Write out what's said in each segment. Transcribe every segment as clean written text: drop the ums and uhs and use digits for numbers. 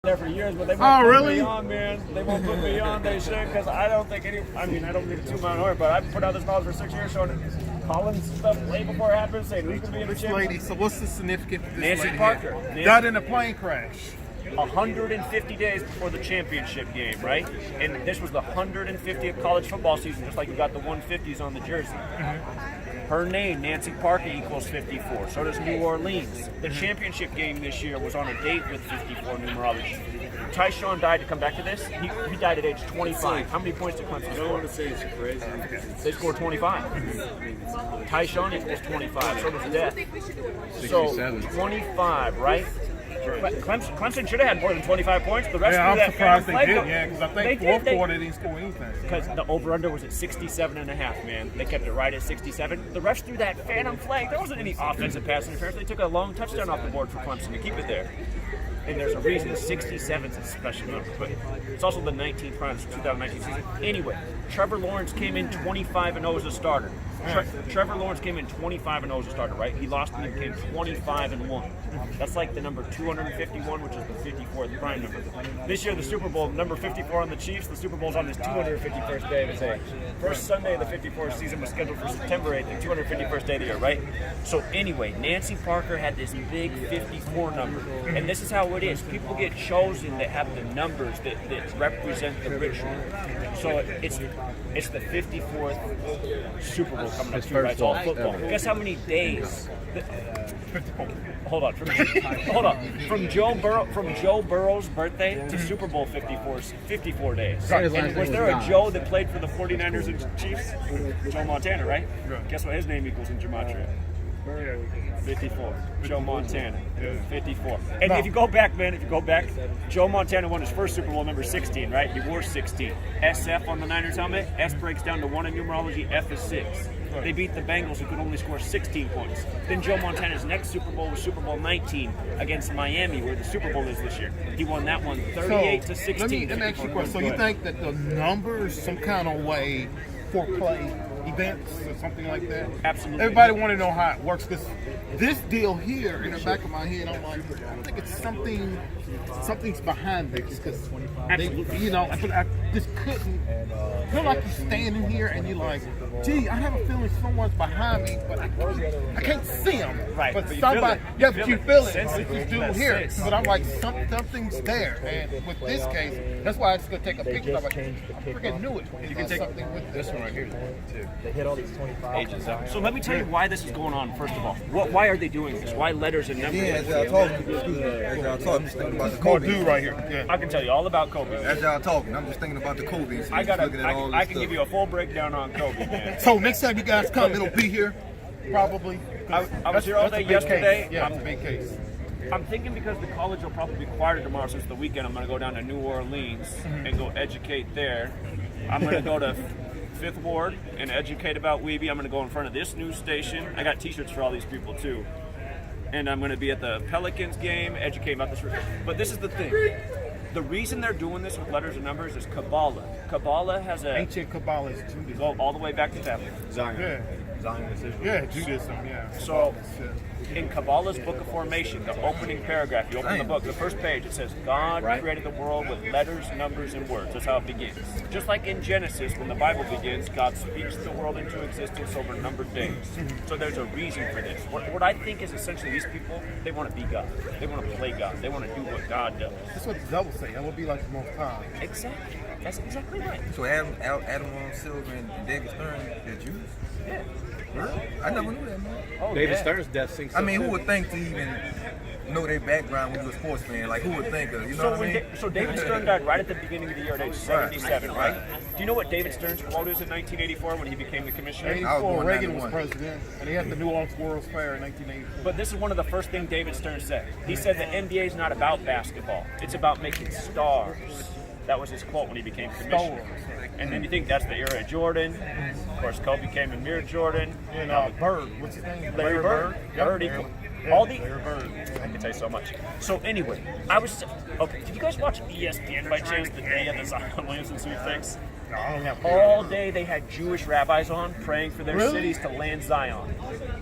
there for years, but they won't put me on, man. They won't put me on. They should, because I don't think any. I mean, I don't mean to toot my own horn, but I've put out this knowledge for 6 years, showing Collins stuff way before it happened, saying who's going to be in the championship. Lady. So what's the significance of this Nancy lady Parker. here? Died in a plane crash. 150 days before the championship game, right? And this was the 150th college football season, just like you got the 150s on the jersey. Her name, Nancy Parker, equals 54. So does New Orleans. The championship game this year was on a date with 54 numerology. Tyshawn died to come back to this. He died at age 25. How many points did Clemson score? I don't want to say it's crazy. They scored 25. Tyshawn equals 25. So does Death. So 25, right? Clemson should have had more than 25 points. The rest of that surprised they did. Yeah, because I think fourth quarter they didn't score anything. Because the over/under was at 67.5. Man, they kept it right at 67. The refs threw that phantom flag. There wasn't any offensive pass interference. They took a long touchdown off the board for Clemson to keep it there. And there's a reason 67 is a special number, but it's also the 19th prime 2019 season. Anyway, Trevor Lawrence came in 25-0 as a starter. Trevor Lawrence came in 25-0 as a starter, right? He lost and became 25-1. That's like the number 251, which is the 54th prime number. This year, the Super Bowl, number 54 on the Chiefs, the Super Bowl's on his 251st day of his age. First Sunday of the 54th season was scheduled for September 8th, the 251st day of the year, right? So anyway, Nancy Parker had this big 54 number, and this is how it is. People get chosen that have the numbers that represent the ritual. So it's the 54th Super Bowl coming up, too, right? It's all football. Guess how many days? Hold on. From Joe Burrow's birthday to Super Bowl 54 days. And was there a Joe that played for the 49ers and Chiefs? Joe Montana, right? Guess what his name equals in Gematria? 54. Joe Montana. 54. And if you go back, Joe Montana won his first Super Bowl number 16, right? He wore 16. SF on the Niners helmet. S breaks down to 1 in numerology. F is 6. They beat the Bengals, who could only score 16 points. Then Joe Montana's next Super Bowl was Super Bowl 19 against Miami, where the Super Bowl is this year. He won that one 38-16. Let me ask you a question. So you think that the number is some kind of way for play events or something like that? Absolutely. Everybody want to know how it works, because this deal here in the back of my head, I'm like, I think it's something's behind this, because I just couldn't feel like you're standing here and you're like, gee, I have a feeling someone's behind me, but I can't see them. Right. But somebody, you feel it. Like this dude here. But I'm like, something's there. And with this case, that's why I just gonna take a picture. I'm like, I freaking knew it. You can take something with this one right here too. They hit all these 25 ages up. So let me tell you why this is going on. First of all, why are they doing this? Why letters and numbers? Yeah, as y'all talking, I'm just thinking about the Kobe dude right here. Yeah. I can tell you all about Kobe. As y'all talking, I'm just thinking about the Kobe. So I can give you a full breakdown on Kobe, man. So next time you guys come, it'll be here, probably. I was here all day yesterday. Yeah, it's a big case. I'm thinking because the college will probably be quieter tomorrow since the weekend, I'm going to go down to New Orleans and go educate there. I'm going to go to Fifth Ward and educate about Weeby. I'm going to go in front of this news station. I got t-shirts for all these people too. And I'm going to be at the Pelicans game, educate about this. But this is the thing. The reason they're doing this with letters and numbers is Kabbalah. Kabbalah has a... Ancient Kabbalah is Judaism. Go all the way back to Tablet. Zion. Yeah. Zionism. Yeah, Judaism, yeah. So, in Kabbalah's Book of Formation, the opening paragraph, you open the book, the first page, it says, God created the world with letters, numbers, and words. That's how it begins. Just like in Genesis, when the Bible begins, God speaks the world into existence over numbered days. So there's a reason for this. What I think is essentially these people, they want to be God. They want to play God. They want to do what God does. That's what the devil say. That would be like the most high. Exactly. That's exactly right. So Adam Silver and David Stern, they're Jews? Yeah. Really? I never knew that, man. Oh, David Stern's death sinks. I mean, who would think to even know their background when you're a sports fan? Like, who would think of, you know what I mean? So David Stern died right at the beginning of the year at age 77, right? Do you know what David Stern's quote is in 1984 when he became the commissioner? 84, Reagan was president, and he had the New Orleans World's Fair in 1984. But this is one of the first things David Stern said. He said the NBA is not about basketball. It's about making stars. That was his quote when he became commissioner. And then you think that's the era of Jordan. Of course, Kobe came and mirrored Jordan. And Bird, what's his name? Larry Bird. All the I can tell you so much. So anyway, did you guys watch ESPN by chance the day of the Zion Williamson sweepstakes? I don't have All day they had Jewish rabbis on praying for their Really? cities to land Zion.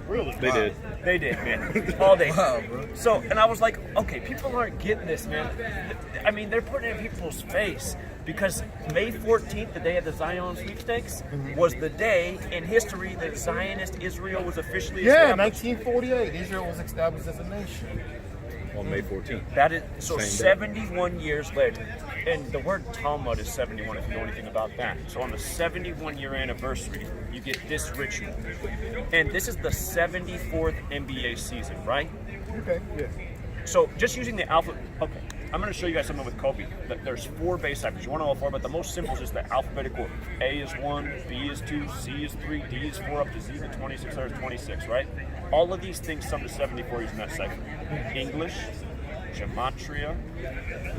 Really? They did. They did, man. All day. Wow, bro. So, and I was like, okay, people aren't getting this, man. I mean, they're putting it in people's face because May 14th, the day of the Zion sweepstakes, was the day in history that Zionist Israel was officially Yeah, established. 1948, Israel was established as a nation. On May 14th. That is so Same day. 71 years later. And the word Talmud is 71 if you know anything about that. So on the 71-year anniversary, you get this ritual. And this is the 74th NBA season, right? Okay, yeah. So just using the alphabet, okay, I'm going to show you guys something with Kobe. There's 4 base ciphers. You want to know all 4, but the most simple is just the alphabetic order. A is 1, B is 2, C is 3, D is 4, up to Z to 26, there's 26, right? All of these things sum to 74 using that cipher. English, Gematria,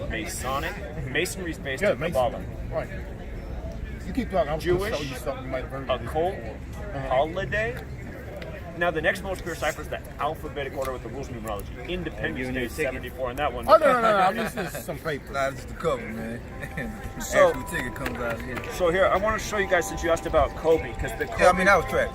Masonic. Masonry is based on Kabbalah. Right. You keep talking. I'm Jewish, going to show you something you might have heard of Occult, before. Holiday. Now the next most pure cipher is the alphabetic order with the rules of numerology. Independence Day is 74, and that one. Oh, no. I'm using some paper. Nah, it's just the cover, man. The So- actual ticket comes out here. So here, I want to show you guys since you asked about Kobe, because the Kobe. Yeah, I mean, that was trash.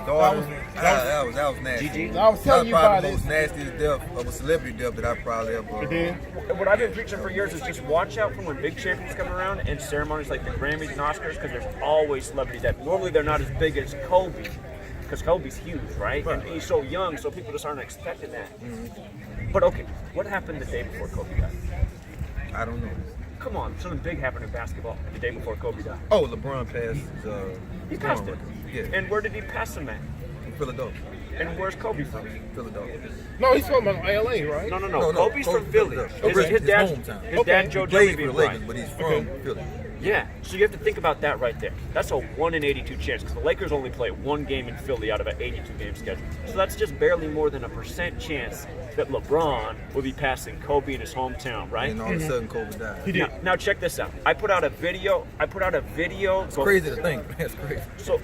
That was nasty. GG. I was telling you That about was probably the it. most nastiest death of a celebrity death that I probably ever. It did. What I've been preaching for years is just watch out for when big champions come around and ceremonies like the Grammys and Oscars, because there's always celebrity death. Normally they're not as big as Kobe, because Kobe's huge, right? And he's so young, so people just aren't expecting that. But okay, what happened the day before Kobe died? I don't know. Come on, something big happened in basketball the day before Kobe died. Oh, LeBron passed. He passed it. Yeah, And where did he pass him at? in Philadelphia. And where's Kobe from? Philadelphia. No, he's from LA, right? No. No, Kobe's from Philly. Philadelphia. His dad's hometown. his dad, Joe He played Burrow, for the Lakers, but he's from Philly. Yeah, so you have to think about that right there. That's a 1 in 82 chance because the Lakers only play 1 game in Philly out of an 82-game schedule. So that's just barely more than a % chance that LeBron will be passing Kobe in his hometown, right? And all of a sudden, Kobe died. Now check this out. I put out a video. It's crazy to think, man. It's crazy. So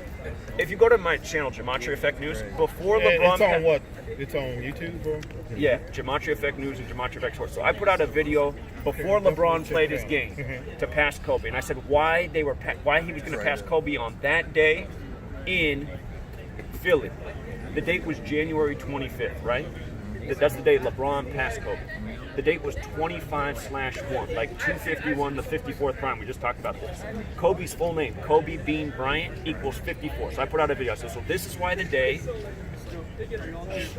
if you go to my channel, GematriaEffectNews, before LeBron... It's on what? It's on YouTube, bro? Yeah, GematriaEffectNews and GematriaEffectNews. So I put out a video before LeBron played his game to pass Kobe, and I said why he was going to pass Kobe on that day in Philly. The date was January 25th, right? That's the day LeBron passed Kobe. The date was 25/1, like 251, the 54th prime. We just talked about this. Kobe's full name, Kobe Bean Bryant, equals 54. So I put out a video. I said, so this is why the day,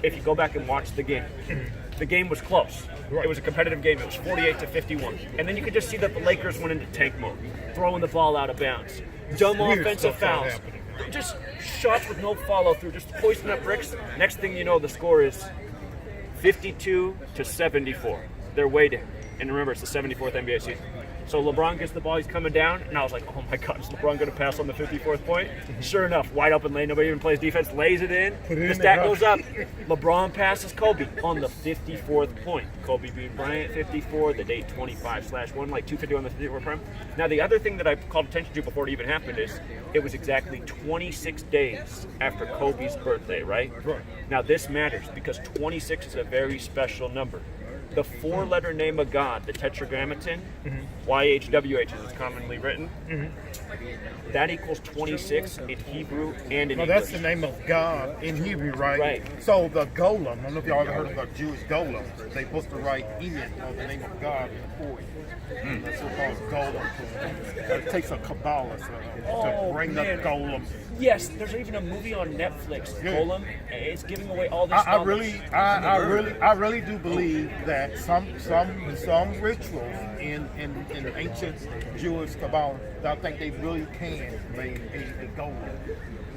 if you go back and watch the game was close. It was a competitive game. It was 48-51. And then you could just see that the Lakers went into tank mode, throwing the ball out of bounds. Dumb Weird offensive stuff fouls. happening. Just shots with no follow through, just hoisting up bricks. Next thing you know, the score is 52-74. They're way down. And remember, it's the 74th NBA season. So LeBron gets the ball, he's coming down, and I was like, oh my God, is LeBron going to pass on the 54th point? Sure enough, wide open lane, nobody even plays defense, lays it in. The stat goes up. LeBron passes Kobe on the 54th point. Kobe Bean Bryant, 54, the date 25/1, like 251 the 54th prime. Now, the other thing that I called attention to before it even happened is it was exactly 26 days after Kobe's birthday, right? Now, this matters because 26 is a very special number. The 4-letter name of God, the Tetragrammaton, YHWH as it's commonly written, that equals 26 in Hebrew and in No, English. that's the name of God in Hebrew, right? Right. So the golem, I don't know if y'all ever heard of the Jewish golem. They supposed to write Enid on the name of God in the poem. That's so-called golem. It takes a Kabbalah to bring the golem. Yes, there's even a movie on Netflix, Yeah. Golem. It's giving away all this I knowledge. really do believe that some rituals in ancient Jewish Kabbalah, I think they really can make a golem.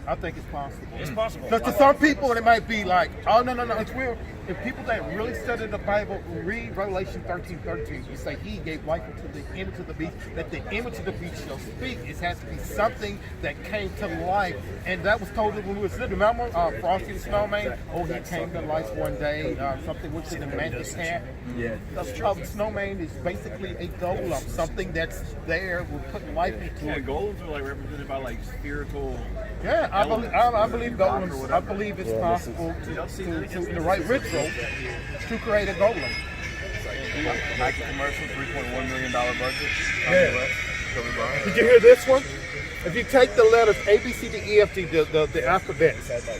I think it's possible. It's possible. Because to some people, it might be like, oh, no, it's weird. If people that really study the Bible read Revelation 13:13, you say he gave life to the image of the beast, that the image of the beast shall speak. It has to be something that came to life. And that was told when we were sitting. Remember Frosty the Snowman? Oh, he came to life one day. Something which in a magic hat. Yeah. The snowman is basically a golem, something that's there, will put life into Yeah, it. golems are like represented by like spiritual. Yeah, I believe golems. I believe it's possible to in the right ritual to create a golem. Nike commercial, $3.1 million budget. Yeah. Kobe Bryant. Did you hear this one? If you take the letters A, B, C, D, E, F, G, the alphabet,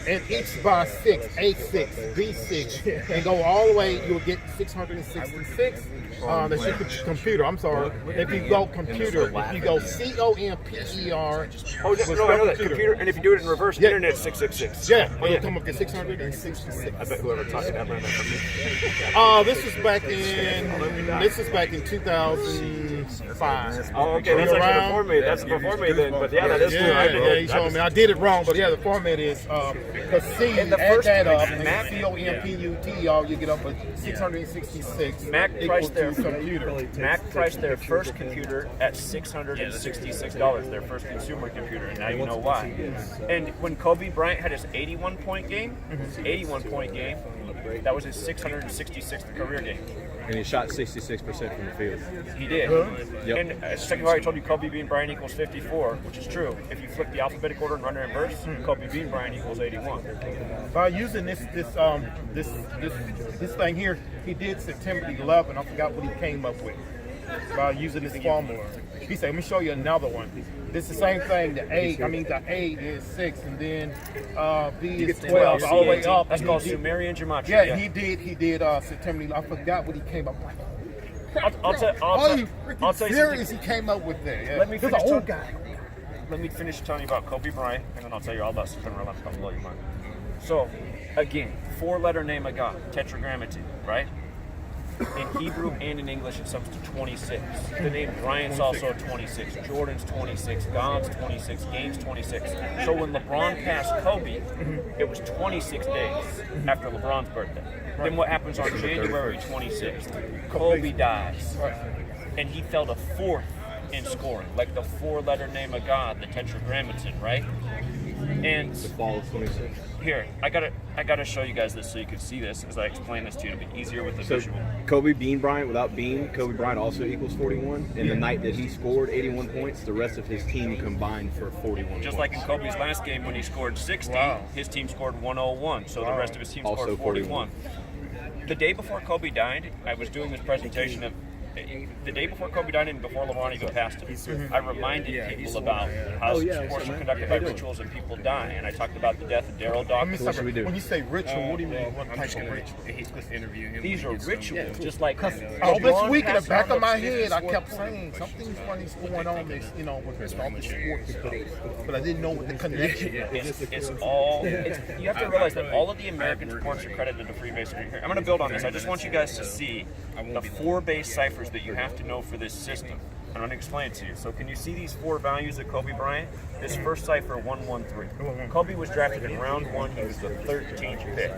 and each by 6, A6, B6, and go all the way, you'll get 666. That's your computer. I'm sorry. If you go computer, if you go COMPER. Oh, no, I know that. Computer, and if you do it in reverse, internet 666. Yeah, it'll come up to 666. I bet whoever talked to that ran that from me. This is back in 2005. Oh, okay, that's actually before me. That's before me then. But yeah, that is true. Yeah, you showed me. I did it wrong, but yeah, the format is because C, And the add first that up, Mac- and COMPUTER, you get up with 666. Mac equals priced their to computer. Mac priced their first computer at $666, their first consumer computer, and now you know why. And when Kobe Bryant had his 81-point game, that was his 666th career game. And he shot 66% from the field. He did. Yep. And second of all, I told you Kobe Bean Bryant equals 54, which is true. If you flip the alphabetic order and run it in reverse, Kobe Bean Bryant equals 81. By using this thing here, he did September 11. I forgot what he came up with. By using this formula, he said, "Let me show you another one." It's the same thing. The A is 6, and then B is 12, all the way up. That's called Sumerian gematria. Yeah, he did September 11. I forgot what he came up with. I'll tell you Serious, he came up with that. Yeah. Let me He's finish an old guy. Let me finish telling you about Kobe Bryant, and then I'll tell you all about September 11th. I'll blow your mind. So, again, 4-letter name of God, tetragrammaton, right? In Hebrew and in English, it sums to 26. The name Bryant's also 26. Jordan's 26. God's 26. Game's 26. So when LeBron passed Kobe, it was 26 days after LeBron's birthday. Then what happens on January 26th? Kobe dies. And he fell to 4th in scoring, like the 4-letter name of God, the tetragrammaton, right? And The fall of 26. here, I gotta show you guys this so you can see this as I explain this to you. It'll be easier with the So visual. Kobe Bean Bryant, without Bean, Kobe Bryant also equals 41. And the night that he scored 81 points, the rest of his team combined for 41 Just points. like in Kobe's last game when he scored 60, his team scored 101, so the rest of his team Also scored 41. The day before Kobe died, I was doing this presentation of the day before Kobe died and before LeBron even passed him. I reminded people about how sports are conducted by rituals and people die, and I talked about the death of Daryl Dawkins. What should we do? When you say ritual, what do you mean? What type of ritual? He's supposed to interview him. These are rituals, just like All this LeBron week in the passed back of my Arnold head, I Smith. kept saying something funny's going on. This, with all the sports stuff, but I didn't know what the connection was. It's all. You have to realize that all of the American sports are credited to Freemasonry. Here, I'm going to build on this. I just want you guys to see the 4 base ciphers that you have to know for this system. I'm going to explain it to you. So can you see these 4 values of Kobe Bryant? This first cipher, 113. Kobe was drafted in round 1. He was the 13th pick.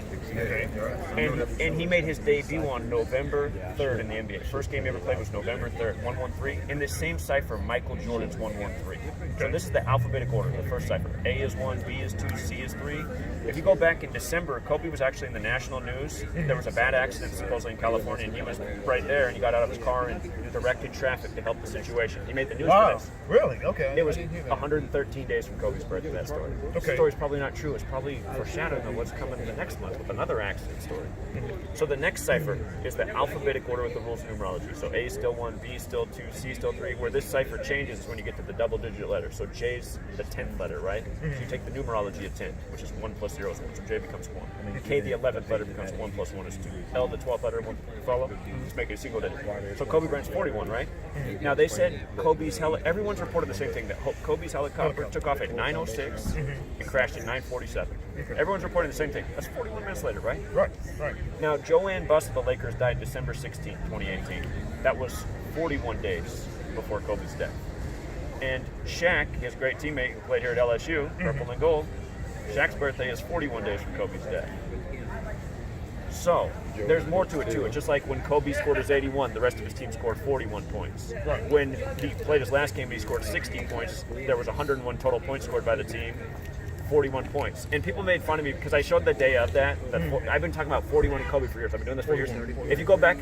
And he made his debut on November 3rd in the NBA. First game he ever played was November 3rd, 113. In this same cipher, Michael Jordan's 113. So this is the alphabetic order, the first cipher. A is 1, B is 2, C is 3. If you go back in December, Kobe was actually in the national news. There was a bad accident supposedly in California, and he was right there, and he got out of his car and directed traffic to help the situation. He made the news for this. Really? Okay. It was 113 days from Kobe's birthday, that story. The story's probably not true. It's probably foreshadowing of what's coming the next month with another accident story. So the next cipher is the alphabetic order with the rules of numerology. So A is still 1, B is still 2, C is still 3. Where this cipher changes is when you get to the double-digit letter. So J's the 10th letter, right? So you take the numerology of 10, which is 1 plus 0 is 1. So J becomes 1. K, the 11th letter, becomes 1 plus 1 is 2. L, the 12th letter, 1, follow? Just make it a single digit. So Kobe Bryant's 41, right? Now they said everyone's reported the same thing, that Kobe's helicopter took off at 9:06 and crashed at 9:47. Everyone's reporting the same thing. That's 41 minutes later, right? Right. Now, Joanne Buss of the Lakers died December 16, 2018. That was 41 days before Kobe's death. And Shaq, his great teammate who played here at LSU, purple and gold, Shaq's birthday is 41 days from Kobe's death. So, there's more to it too. It's just like when Kobe scored his 81, the rest of his team scored 41 points. When he played his last game and he scored 60 points, there was 101 total points scored by the team, 41 points. And people made fun of me because I showed the day of that. I've been talking about 41 and Kobe for years. I've been doing this for years. If you go back,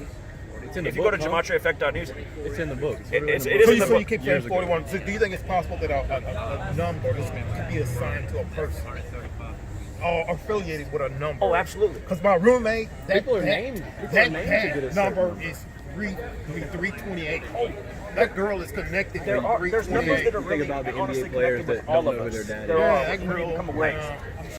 if you go to GematriaEffectNews, It's in the book. it is So in the you book. keep saying 41. So do you think it's possible that a number could be assigned to a person or affiliated with a number? Oh, absolutely. Because my roommate, that People are named. People are named to get a certain number number. is 328. That girl is connected to There's numbers 328. that are Think really about the honestly NBA players connected with that all don't of know who us. their dad There is. are Yeah, that when you girl, become awake.